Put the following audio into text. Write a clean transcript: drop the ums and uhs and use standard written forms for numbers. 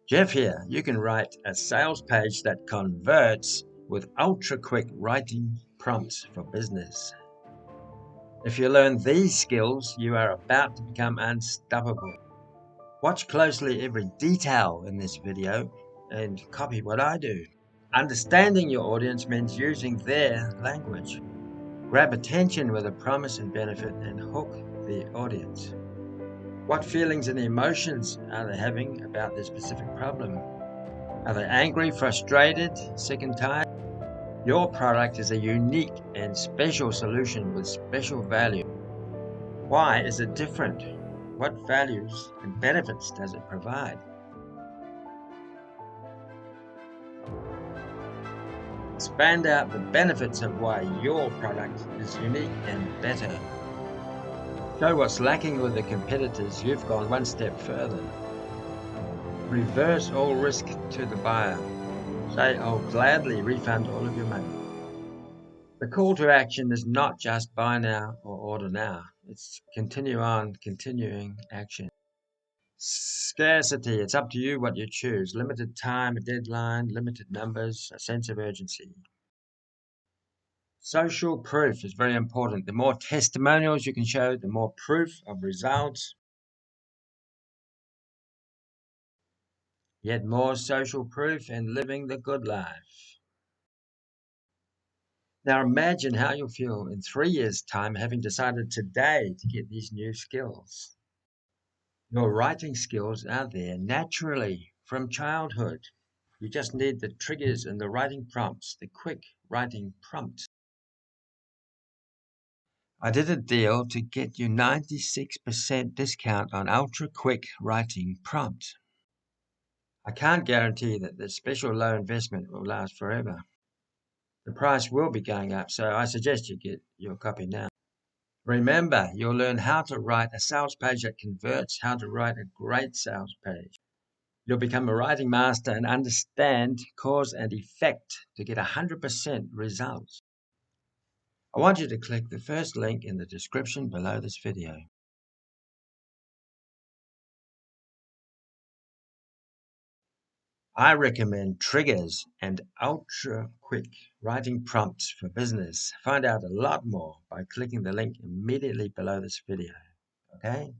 Geoff here. You can write a sales page that converts with ultra-quick writing prompts for business. If you learn these skills, you are about to become unstoppable. Watch closely every detail in this video and copy what I do. Understanding your audience means using their language. Grab attention with a promise and benefit and hook the audience. What feelings and emotions are they having about their specific problem? Are they angry, frustrated, sick and tired? Your product is a unique and special solution with special value. Why is it different? What values and benefits does it provide? Expand out the benefits of why your product is unique and better. Show what's lacking with the competitors. You've gone one step further. Reverse all risk to the buyer. Say, I'll gladly refund all of your money. The call to action is not just buy now or order now. It's continuing action. Scarcity, it's up to you what you choose. Limited time, a deadline, limited numbers, a sense of urgency. Social proof is very important. The more testimonials you can show, the more proof of results. Yet more social proof and living the good life. Now imagine how you'll feel in 3 years' time having decided today to get these new skills. Your writing skills are there naturally from childhood. You just need the triggers and the writing prompts, the quick writing prompts. I did a deal to get you 96% discount on ultra quick writing prompts. I can't guarantee that the special low investment will last forever. The price will be going up, so I suggest you get your copy now. Remember, you'll learn how to write a sales page that converts, how to write a great sales page. You'll become a writing master and understand cause and effect to get 100% results. I want you to click the first link in the description below this video. I recommend triggers and ultra-quick writing prompts for business. Find out a lot more by clicking the link immediately below this video. Okay?